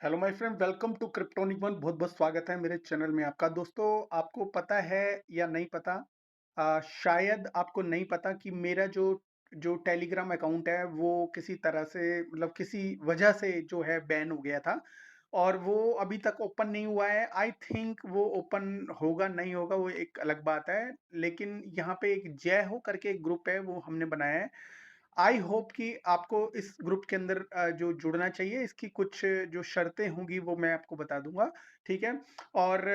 Hello my friend, welcome to Cryptonic One. बहुत बहुत स्वागत है मेरे चैनल में आपका। दोस्तों, आपको पता है या नहीं पता, शायद आपको नहीं पता कि मेरा जो जो टेलीग्राम अकाउंट है वो किसी तरह से, मतलब किसी वजह से जो है बैन हो गया था और वो अभी तक ओपन नहीं हुआ है। आई थिंक वो ओपन होगा नहीं होगा वो एक अलग बात है, लेकिन यहाँ पे एक जय हो करके एक ग्रुप है वो हमने बनाया है। आई होप कि आपको इस ग्रुप के अंदर जो जुड़ना चाहिए, इसकी कुछ जो शर्तें होंगी वो मैं आपको बता दूंगा। ठीक है। और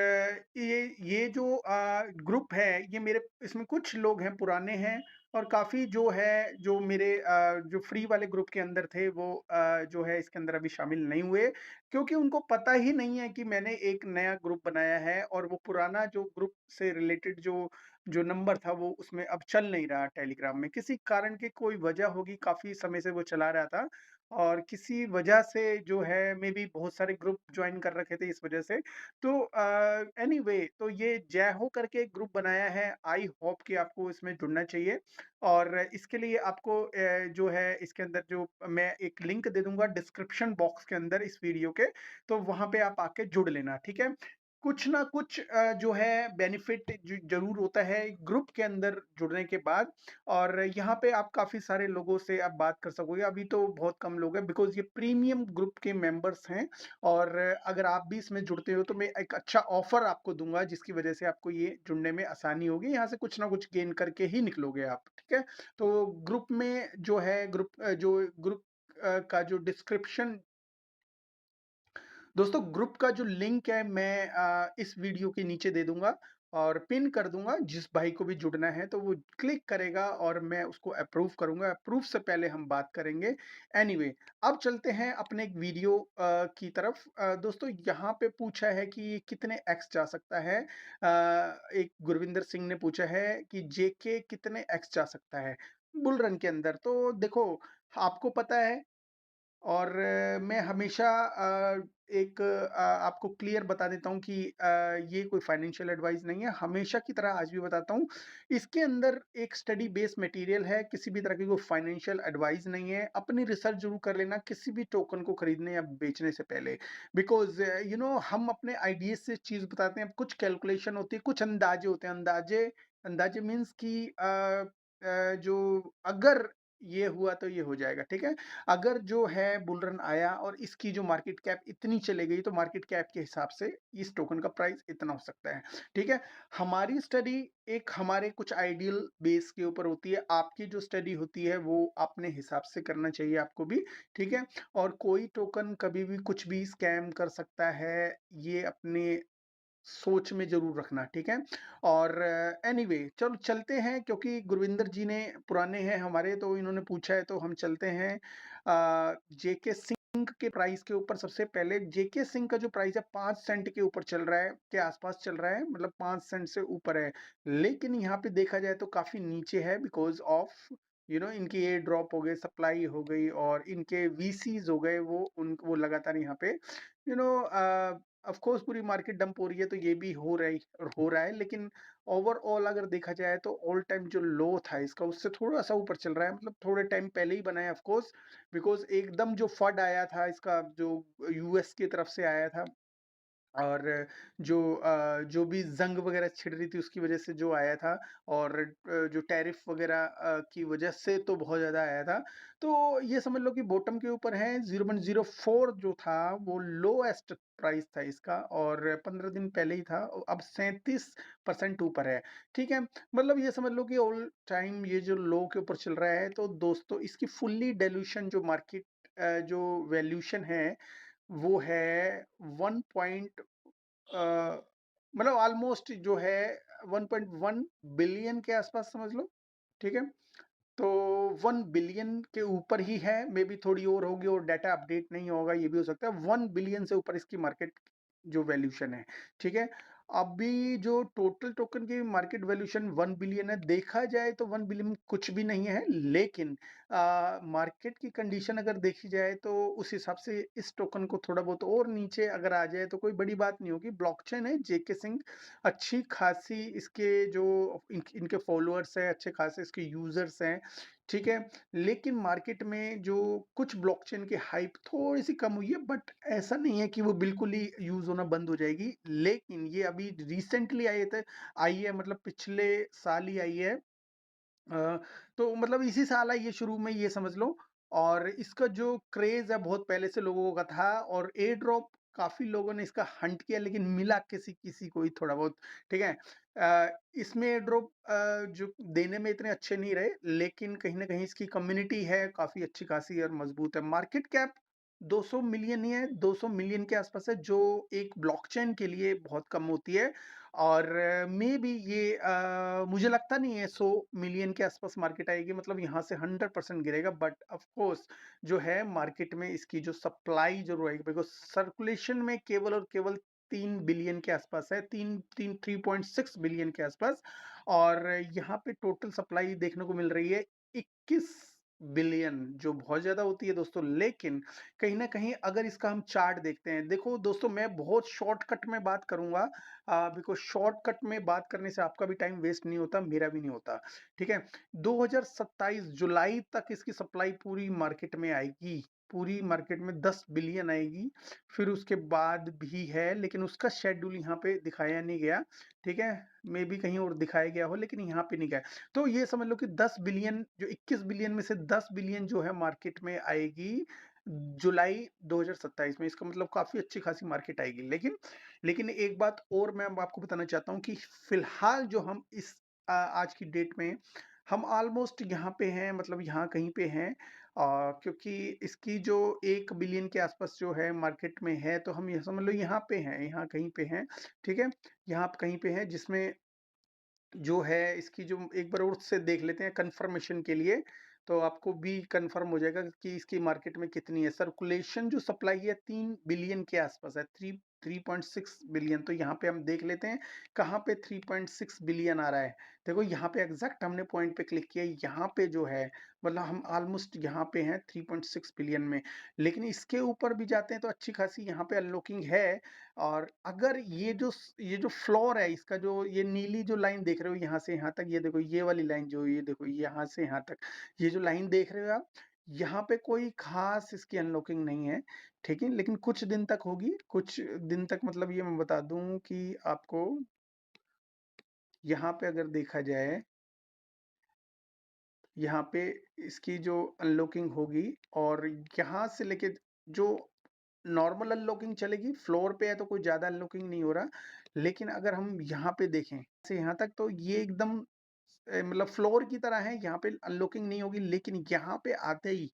ये जो ग्रुप है, ये मेरे इसमें कुछ लोग हैं पुराने हैं और काफी जो है, जो मेरे जो फ्री वाले ग्रुप के अंदर थे वो जो है इसके अंदर अभी शामिल नहीं हुए, क्योंकि उनको पता ही नहीं है कि मैंने एक नया ग्रुप बनाया है और वो पुराना जो ग्रुप से रिलेटेड जो जो नंबर था वो उसमें अब चल नहीं रहा टेलीग्राम में। किसी कारण की कोई वजह होगी, काफ़ी समय से वो चला रहा था और किसी वजह से जो है मे बी बहुत सारे ग्रुप जॉइन कर रखे थे इस वजह से। तो एनीवे, तो ये जय हो करके एक ग्रुप बनाया है। आई होप कि आपको इसमें जुड़ना चाहिए और इसके लिए आपको जो है इसके अंदर जो मैं एक लिंक दे दूँगा डिस्क्रिप्शन बॉक्स के अंदर इस वीडियो के, तो वहाँ पे आप आके जुड़ लेना, ठीक है? कुछ ना कुछ जो है बेनिफिट ज़रूर होता है ग्रुप के अंदर जुड़ने के बाद। और यहाँ पे आप काफ़ी सारे लोगों से आप बात कर सकोगे। अभी तो बहुत कम लोग हैं बिकॉज़ ये प्रीमियम ग्रुप के मेंबर्स हैं और अगर आप भी इसमें जुड़ते हो तो मैं एक अच्छा ऑफ़र आपको दूँगा जिसकी वज़ह से आपको ये जुड़ने में आसानी होगी। यहाँ से कुछ ना कुछ गेन करके ही निकलोगे आप, ठीक है? तो ग्रुप में जो है जो ग्रुप का जो डिस्क्रिप्शन, दोस्तों ग्रुप का जो लिंक है मैं इस वीडियो के नीचे दे दूंगा और पिन कर दूंगा। जिस भाई को भी जुड़ना है तो वो क्लिक करेगा और मैं उसको अप्रूव करूंगा। अप्रूव से पहले हम बात करेंगे। एनीवे, अब चलते हैं अपने एक वीडियो की तरफ। दोस्तों, यहाँ पे पूछा है कि ये कितने एक्स जा सकता है। एक गुरविंदर सिंह ने पूछा है कि जेके कितने एक्स जा सकता है बुल रन के अंदर। तो देखो, आपको पता है और मैं हमेशा आपको क्लियर बता देता हूँ कि ये कोई फाइनेंशियल एडवाइस नहीं है। हमेशा की तरह आज भी बताता हूँ, इसके अंदर एक स्टडी बेस्ड मटेरियल है, किसी भी तरह की कोई फाइनेंशियल एडवाइस नहीं है। अपनी रिसर्च ज़रूर कर लेना किसी भी टोकन को खरीदने या बेचने से पहले, बिकॉज़ हम अपने आइडियाज़ से चीज़ बताते हैं। कुछ कैलकुलेशन होती है, कुछ अंदाज़े होते हैं। अंदाज़े अंदाज़े मीन्स कि जो अगर ये हुआ तो ये हो जाएगा, ठीक है? अगर जो है बुल रन आया और इसकी जो मार्केट कैप इतनी चली गई तो मार्केट कैप के हिसाब से इस टोकन का प्राइस इतना हो सकता है, ठीक है? हमारी स्टडी एक हमारे कुछ आइडियल बेस के ऊपर होती है। आपकी जो स्टडी होती है वो अपने हिसाब से करना चाहिए आपको भी, ठीक है? और कोई टोकन कभी भी कुछ भी स्कैम कर सकता है, ये अपने सोच में ज़रूर रखना, ठीक है? और एनीवे, चलो चलते हैं, क्योंकि गुरविंदर जी ने पुराने हैं हमारे तो इन्होंने पूछा है तो हम चलते हैं। जेके सिंह के प्राइस के ऊपर। सबसे पहले जेके सिंह का जो प्राइस है 5 सेंट के ऊपर चल रहा है, के आसपास चल रहा है, मतलब 5 सेंट से ऊपर है। लेकिन यहाँ पे देखा जाए तो काफ़ी नीचे है बिकॉज़ ऑफ इनकी एयर ड्रॉप हो गए, सप्लाई हो गई और इनके वीसीज़ हो गए, वो लगातार यहाँ पे यू नो ऑफ कोर्स पूरी मार्केट डंप हो रही है तो ये भी हो रहा है, लेकिन ओवरऑल अगर देखा जाए तो ऑल टाइम जो लो था इसका उससे थोड़ा-सा ऊपर चल रहा है। मतलब थोड़े टाइम पहले ही बनाया ऑफ कोर्स, बिकॉज़ एकदम जो फड आया था इसका, जो यूएस की तरफ से आया था और जो भी ज़ंग वगैरह छिड़ रही थी उसकी वज़ह से जो आया था और जो टैरिफ वगैरह की वज़ह से तो बहुत ज़्यादा आया था। तो ये समझ लो कि बॉटम के ऊपर है। 0.04 जो था वो लोएस्ट प्राइस था इसका और 15 दिन पहले ही था। अब 37% ऊपर है, ठीक है? मतलब ये समझ लो कि ऑल टाइम ये जो लो के ऊपर चल रहा है। तो दोस्तों, इसकी फुल्ली डाइल्यूशन जो मार्केट जो वैल्यूएशन है वो है 1 पॉइंट मतलब ऑलमोस्ट जो है 1.1 बिलियन के आसपास समझ लो, ठीक है? तो 1 बिलियन के ऊपर ही है, मे बी थोड़ी और होगी और डाटा अपडेट नहीं होगा, ये भी हो सकता है। 1 बिलियन से ऊपर इसकी मार्केट जो वैल्यूएशन है, ठीक है? अभी जो टोटल टोकन की मार्केट वैल्यूएशन 1 बिलियन है, देखा जाए तो 1 बिलियन कुछ भी नहीं है, लेकिन मार्केट की कंडीशन अगर देखी जाए तो उस हिसाब से इस टोकन को थोड़ा बहुत और नीचे अगर आ जाए तो कोई बड़ी बात नहीं होगी। ब्लॉकचेन है जेके सिंह, अच्छी खासी इसके जो इनके फॉलोअर्स हैं, अच्छे खासे इसके यूज़र्स हैं, ठीक है? लेकिन मार्केट में जो कुछ ब्लॉकचेन की हाइप थोड़ी-सी कम हुई है, बट ऐसा नहीं है कि वो बिल्कुल ही यूज़ होना बंद हो जाएगी। लेकिन ये अभी रिसेंटली आई है, मतलब पिछले साल ही आई है। तो मतलब इसी साल आई है शुरू में, ये समझ लो। और इसका जो क्रेज़ है बहुत पहले से लोगों का था, और एयर ड्रॉप काफ़ी लोगों ने इसका हंट किया, लेकिन मिला किसी-किसी को ही थोड़ा बहुत, ठीक है? इसमें एयर ड्रॉप जो देने में इतने अच्छे नहीं रहे, लेकिन कहीं न कहीं इसकी कम्युनिटी है काफ़ी अच्छी खासी और मज़बूत है। मार्केट कैप 200 मिलियन ही है, 200 मिलियन के आसपास है, जो एक ब्लॉकचेन के लिए बहुत कम होती है। और मेबी ये मुझे लगता नहीं है 100 मिलियन के आसपास मार्केट आएगी, मतलब यहाँ से 100% गिरेगा। बट ऑफ कोर्स जो है मार्केट में इसकी जो सप्लाई जो रहेगी, बिकॉज़ सर्कुलेशन में केवल और केवल 3 बिलियन के आसपास है, 3.6 बिलियन के आसपास। और यहाँ पे टोटल सप्लाई देखने को मिल रही है 21 बिलियन, जो बहुत ज़्यादा होती है दोस्तों। लेकिन कहीं न कहीं अगर इसका हम चार्ट देखते हैं, देखो दोस्तों, मैं बहुत शॉर्टकट में बात करूँगा, बिकॉज़ शॉर्टकट में बात करने से आपका भी टाइम वेस्ट नहीं होता, मेरा भी नहीं होता, ठीक है? 2027 जुलाई तक इसकी सप्लाई पूरी मार्केट में आएगी, पूरी मार्केट में 10 बिलियन आएगी। फिर उसके बाद भी है, लेकिन उसका शेड्यूल यहाँ पे दिखाया नहीं गया, ठीक है? मेबी कहीं और दिखाया गया हो, लेकिन यहाँ पे नहीं गया। तो ये समझ लो कि 10 बिलियन, जो 21 बिलियन में से 10 बिलियन जो है मार्केट में आएगी जुलाई 2027 में। इसका मतलब काफ़ी अच्छी खासी मार्केट आएगी। लेकिन एक बात और मैं अब आपको बताना चाहता हूँ कि फिलहाल जो हम आज की डेट में हम ऑलमोस्ट यहाँ पे हैं, मतलब यहाँ कहीं पे हैं। क्योंकि इसकी जो 1 बिलियन के आसपास जो है मार्केट में है, तो हम ये समझ लो यहाँ पे हैं, यहाँ कहीं पे हैं, ठीक है? यहाँ पे कहीं पे हैं, जिसमें जो है इसकी जो एक बार और से देख लेते हैं कंफर्मेशन के लिए, तो आपको भी कंफर्म हो जाएगा कि इसकी मार्केट में कितनी है। सर्कुलेशन जो सप्लाई है 3 बिलियन के आसपास है, 3.6 बिलियन। तो यहाँ पे हम देख लेते हैं कहाँ पे 3.6 बिलियन आ रहा है। देखो यहाँ पे एग्जैक्ट हमने पॉइंट पे क्लिक किया, यहाँ पे जो है मतलब हम ऑलमोस्ट यहाँ पे हैं 3.6 बिलियन में। लेकिन इसके ऊपर भी जाते हैं तो अच्छी खासी यहाँ पे अनलॉकिंग है। और अगर ये जो फ्लोर है इसका, जो ये नीली जो लाइन देख रहे हो यहाँ से यहाँ तक, ये देखो ये वाली लाइन, जो ये देखो यहाँ से यहाँ तक, ये जो लाइन देख रहे हो आप, यहाँ पे कोई खास इसकी अनलॉकिंग नहीं है, ठीक है? लेकिन कुछ दिन तक होगी, कुछ दिन तक, मतलब ये मैं बता दूं कि आपको यहाँ पे अगर देखा जाए, यहाँ पे इसकी जो अनलॉकिंग होगी, और यहाँ से लेके जो नॉर्मल अनलॉकिंग चलेगी, फ्लोर पे है तो कोई ज़्यादा अनलॉकिंग नहीं हो रहा। लेकिन अगर हम यहाँ पे देखें से यहाँ तक, तो ये एकदम मतलब फ्लोर की तरह है, यहाँ पे अनलॉकिंग नहीं होगी। लेकिन यहाँ पे आते ही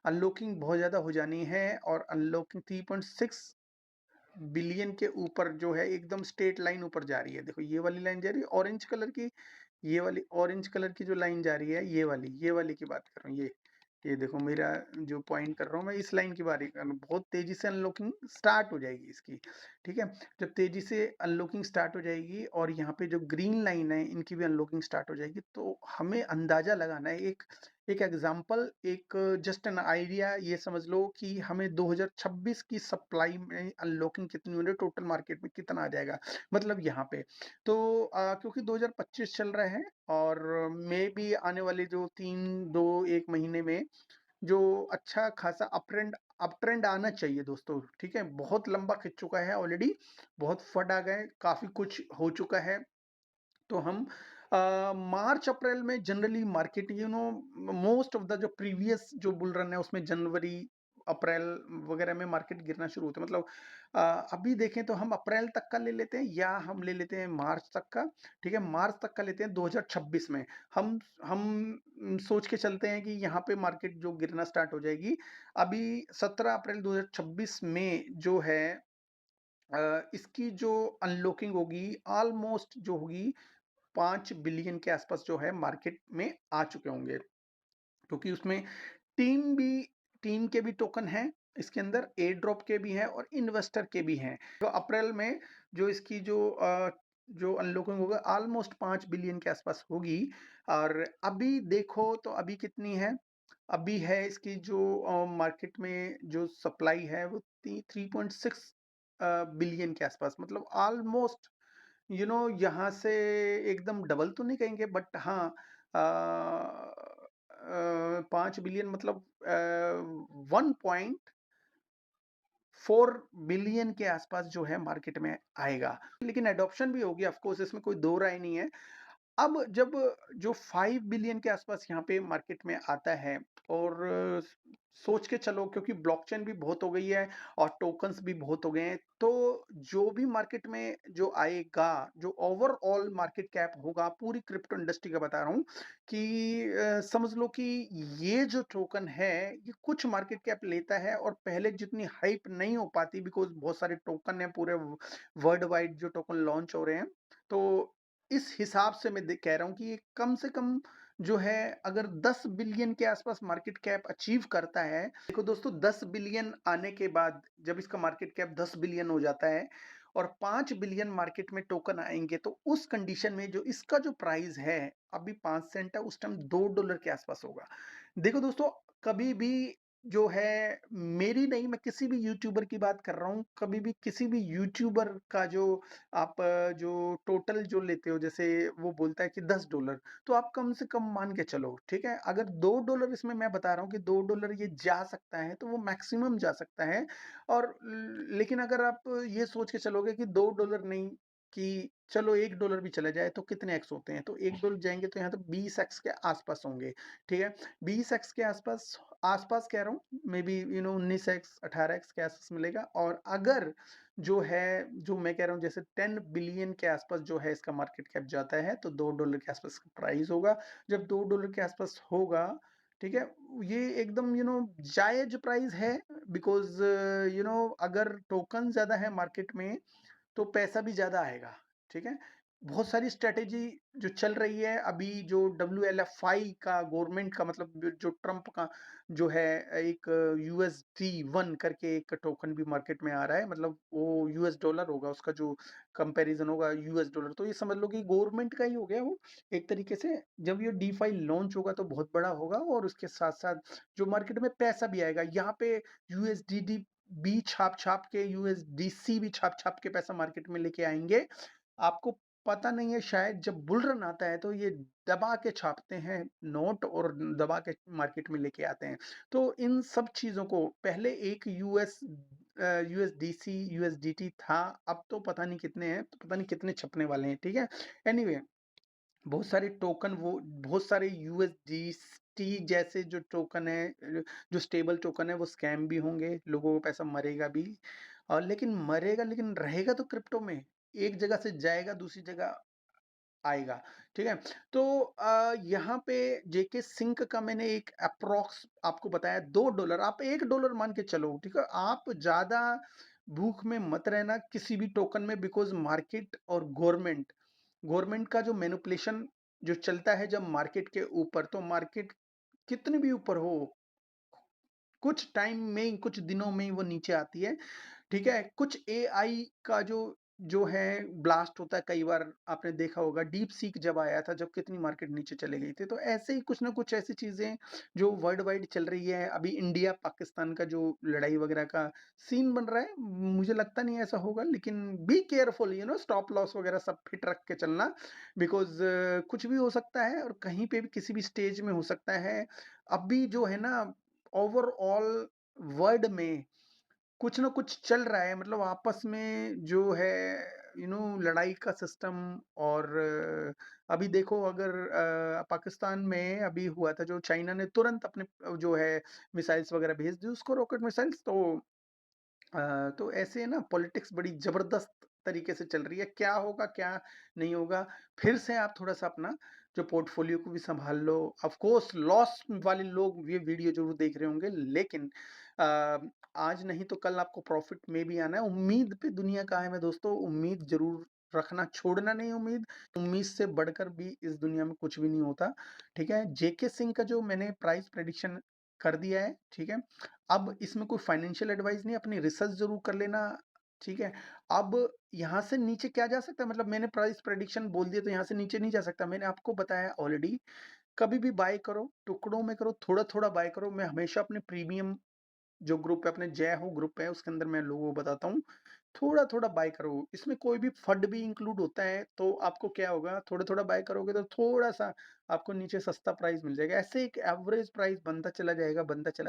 अनलॉकिंग बहुत ज़्यादा हो जानी है, और अनलॉकिंग 3.6 बिलियन के ऊपर जो है एकदम स्ट्रेट लाइन ऊपर जा रही है। देखो ये वाली लाइन जा रही है ऑरेंज कलर की, ये वाली ऑरेंज कलर की जो लाइन जा रही है, ये वाली की बात कर रहा हूँ। ये देखो मेरा जो पॉइंट कर रहा हूँ मैं, इस लाइन की बात कर रहा हूँ। बहुत तेजी से अनलॉकिंग स्टार्ट हो जाएगी इसकी, ठीक है? जब तेजी से अनलॉकिंग स्टार्ट हो जाएगी, और यहाँ पे जो ग्रीन लाइन है इनकी भी अनलॉकिंग स्टार्ट हो जाएगी, तो हमें अंदाजा लगाना है, एक एक एग्जांपल, एक जस्ट एन आइडिया, ये समझ लो कि हमें 2026 की सप्लाई में अनलॉकिंग कितनी हो रही है, टोटल मार्केट में कितना आ जाएगा, मतलब यहाँ पे। तो क्योंकि 2025 चल रहा है, और मे बी आने वाले जो 1 महीने में जो अच्छा खासा अप ट्रेंड आना चाहिए दोस्तों, ठीक है? बहुत लंबा खिंच चुका है ऑलरेडी, बहुत फट आ गए, काफी कुछ हो चुका है। तो हम मार्च अप्रैल में generally market, most of the जो प्रीवियस जो बुल रन है उसमें जनवरी अप्रैल वगैरह में मार्केट गिरना शुरू होता है। मतलब अभी देखें तो हम अप्रैल तक का ले लेते हैं, या हम ले लेते हैं मार्च तक का, ठीक है? मार्च तक का लेते हैं 2026 में। हम सोच के चलते हैं कि यहाँ पे मार्केट जो गिरना स्टार्ट हो जाएगी अभी 17 अप्रैल 2026 में जो है। इसकी जो अनलॉकिंग होगी ऑलमोस्ट जो होगी 5 बिलियन के आसपास जो है मार्केट में आ चुके होंगे, क्योंकि उसमें टीम भी टीम के भी टोकन हैं, इसके अंदर एयर ड्रॉप के भी हैं, और इन्वेस्टर के भी हैं। तो अप्रैल में जो इसकी जो अनलॉकिंग होगा ऑलमोस्ट 5 बिलियन के आसपास होगी। और अभी देखो तो अभी कितनी है, अभी है इसकी जो मार्केट में जो सप्लाई है वो 3.6 बिलियन के आसपास, मतलब ऑलमोस्ट यहाँ से एकदम डबल तो नहीं कहेंगे, बट हाँ, 5 बिलियन मतलब 1.4 बिलियन के आसपास जो है मार्केट में आएगा। लेकिन एडॉप्शन भी होगी, ऑफ कोर्स इसमें कोई दो राय नहीं है। अब जब जो 5 बिलियन के आसपास यहाँ पे मार्केट में आता है और सोच के चलो, क्योंकि ब्लॉकचेन भी बहुत हो गई है और टोकन्स भी बहुत हो गए हैं, तो जो भी मार्केट में जो आएगा, जो ओवरऑल मार्केट कैप होगा पूरी क्रिप्टो इंडस्ट्री का बता रहा हूँ कि समझ लो कि ये जो टोकन है ये कुछ मार्केट कैप लेता है और पहले जितनी हाइप नहीं हो पाती, बिकॉज बहुत सारे टोकन है पूरे वर्ल्ड वाइड जो टोकन लॉन्च हो रहे हैं। तो इस हिसाब से मैं कह रहा हूं कि ये कम से कम जो है, अगर 10 बिलियन के आसपास मार्केट कैप अचीव करता है, देखो दोस्तों 10 बिलियन आने के बाद जब इसका मार्केट कैप 10 बिलियन हो जाता है और 5 बिलियन मार्केट में टोकन आएंगे, तो उस कंडीशन में जो इसका जो प्राइस है अभी 5 सेंट है, उस टाइम $2 के आसपास होगा। देखो दोस्तों, कभी भी जो है, मेरी नहीं, मैं किसी भी यूट्यूबर की बात कर रहा हूँ, कभी भी किसी भी यूट्यूबर का जो आप जो टोटल जो लेते हो, जैसे वो बोलता है कि $10, तो आप कम से कम मान के चलो, ठीक है, अगर $2 इसमें मैं बता रहा हूँ कि $2 ये जा सकता है, तो वो मैक्सिमम जा सकता है। और लेकिन अगर आप ये सोच के चलोगे कि $2 नहीं, कि चलो $1 भी चला जाए तो कितने एक्स होते हैं, तो $1 जाएंगे तो यहाँ तो 20x के आसपास होंगे। ठीक है, 20x के आसपास, आसपास कह रहा हूँ, मे बी 19x 18x के आसपास मिलेगा। और अगर जो है, जो मैं कह रहा हूँ, जैसे 10 बिलियन के आसपास जो है इसका मार्केट कैप जाता है, तो $2 के आसपास का प्राइस होगा। जब $2 के आसपास होगा, ठीक है, ये एकदम जायज प्राइस है, बिकॉज अगर टोकन ज्यादा है मार्केट में तो पैसा भी ज्यादा आएगा। ठीक है, बहुत सारी स्ट्रेटेजी जो चल रही है अभी, जो WLFI का, गवर्नमेंट का, मतलब जो ट्रम्प का जो है, एक USD1 करके एक टोकन भी मार्केट में आ रहा है, मतलब वो US डॉलर होगा, उसका जो कंपैरिजन होगा US डॉलर, तो ये समझ लो कि गवर्नमेंट का ही हो गया वो एक तरीके से। जब ये DeFi लॉन्च होगा तो बहुत बड़ा होगा, और उसके साथ साथ जो मार्केट में पैसा भी आएगा, यहाँ पे USDD भी छाप छाप के, USDC भी छाप छाप के पैसा मार्केट में लेके आएंगे। आपको पता नहीं है, शायद जब बुल रन आता है तो ये दबा के छापते हैं नोट और दबा के मार्केट में लेके आते हैं। तो इन सब चीजों को, पहले एक USDC USDT था, अब तो पता नहीं कितने हैं, तो पता नहीं कितने छपने वाले हैं। ठीक है, एनीवे, बहुत सारे टोकन, वो बहुत सारे यूएसडीटी जैसे जो टोकन है, जो स्टेबल टोकन है, वो स्कैम भी होंगे, लोगों को पैसा मरेगा भी। और लेकिन मरेगा, लेकिन रहेगा तो क्रिप्टो में, एक जगह से जाएगा दूसरी जगह आएगा। ठीक है, तो यहाँ पे जेके सिंक का मैंने एक अप्रोक्स आपको बताया $2, आप $1 मान के चलो। ठीक है, आप ज्यादा भूख में मत रहना किसी भी टोकन में, बिकॉज मार्केट और गवर्नमेंट, गवर्नमेंट का जो मैनिपुलेशन जो चलता है जब मार्केट के ऊपर, तो मार्केट कितनी भी ऊपर हो, कुछ टाइम में ही, कुछ दिनों में ही वो नीचे आती है। ठीक है, कुछ एआई का जो जो है ब्लास्ट होता है, कई बार आपने देखा होगा डीप सीक जब आया था, जब कितनी मार्केट नीचे चले गई थी। तो ऐसे ही कुछ ना कुछ ऐसी चीजें जो वर्ल्ड वाइड चल रही है, अभी इंडिया पाकिस्तान का जो लड़ाई वगैरह का सीन बन रहा है, मुझे लगता नहीं ऐसा होगा, लेकिन बी केयरफुल, स्टॉप लॉस वगैरह सब फिट रख के चलना, बिकॉज कुछ भी हो सकता है और कहीं पे भी किसी भी स्टेज में हो सकता है। अभी जो है ना, ओवरऑल वर्ल्ड में कुछ ना कुछ चल रहा है, मतलब आपस में जो है लड़ाई का सिस्टम। और अभी देखो, अगर पाकिस्तान में अभी हुआ था, जो चाइना ने तुरंत अपने जो है मिसाइल्स वगैरह भेज दी उसको, रॉकेट मिसाइल्स। तो ऐसे ना पॉलिटिक्स बड़ी जबरदस्त तरीके से चल रही है, क्या होगा क्या नहीं होगा। फिर से आप थोड़ा सा अपना जो पोर्टफोलियो को भी संभाल लो। ऑफ कोर्स लॉस वाले लोग ये वीडियो जरूर देख रहे होंगे, लेकिन आ, आज नहीं तो कल आपको प्रॉफिट में भी आना है। उम्मीद पे दुनिया का है मैं दोस्तों, उम्मीद जरूर रखना, छोड़ना नहीं उम्मीद। उम्मीद से बढ़कर भी इस दुनिया में कुछ भी नहीं होता। ठीक है, जेके सिंह का जो मैंने प्राइस प्रेडिक्शन कर दिया है, ठीक है, अब इसमें कोई फाइनेंशियल एडवाइस नहीं, अपनी रिसर्च जरूर कर लेना। ठीक है, अब यहाँ से नीचे क्या जा सकता है, मतलब मैंने प्राइस प्रेडिक्शन बोल दिया तो यहाँ से नीचे नहीं जा सकता, मैंने आपको बताया ऑलरेडी। कभी भी बाय करो, टुकड़ों में करो, थोड़ा थोड़ा बाय करो। मैं हमेशा अपने प्रीमियम जो ग्रुप है अपने जय हो ग्रुप है उसके अंदर मैं लोगों को बताता हूँ, थोड़ा-थोड़ा बाय करो। इसमें कोई भी फंड भी इंक्लूड होता है, तो आपको क्या होगा थोड़ा-थोड़ा बाय करोगे तो थोड़ा-सा आपको नीचे सस्ता प्राइस मिल जाएगा। ऐसे एक एवरेज प्राइस बनता चला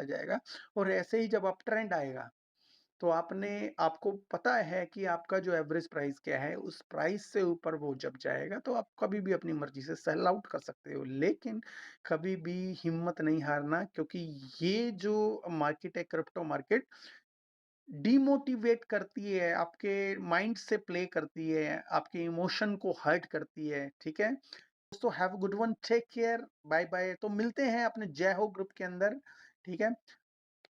जाएगा और ऐसे ही जब अप ट्रेंड आएगा तो आपको पता है कि आपका जो एवरेज प्राइस क्या है, उस प्राइस से ऊपर वो जब जाएगा तो आप कभी भी अपनी मर्ज़ी से सेल आउट कर सकते हो। लेकिन कभी भी हिम्मत नहीं हारना क्योंकि ये जो मार्केट है क्रिप्टो मार्केट डिमोटिवेट करती है, आपके माइंड से प्ले करती है, आपके इमोशन को हर्ट करती है, ठीक है? दोस्तों have a good one, take care, bye bye. तो मिलते हैं अपने जय हो ग्रुप के अंदर, ठीक है?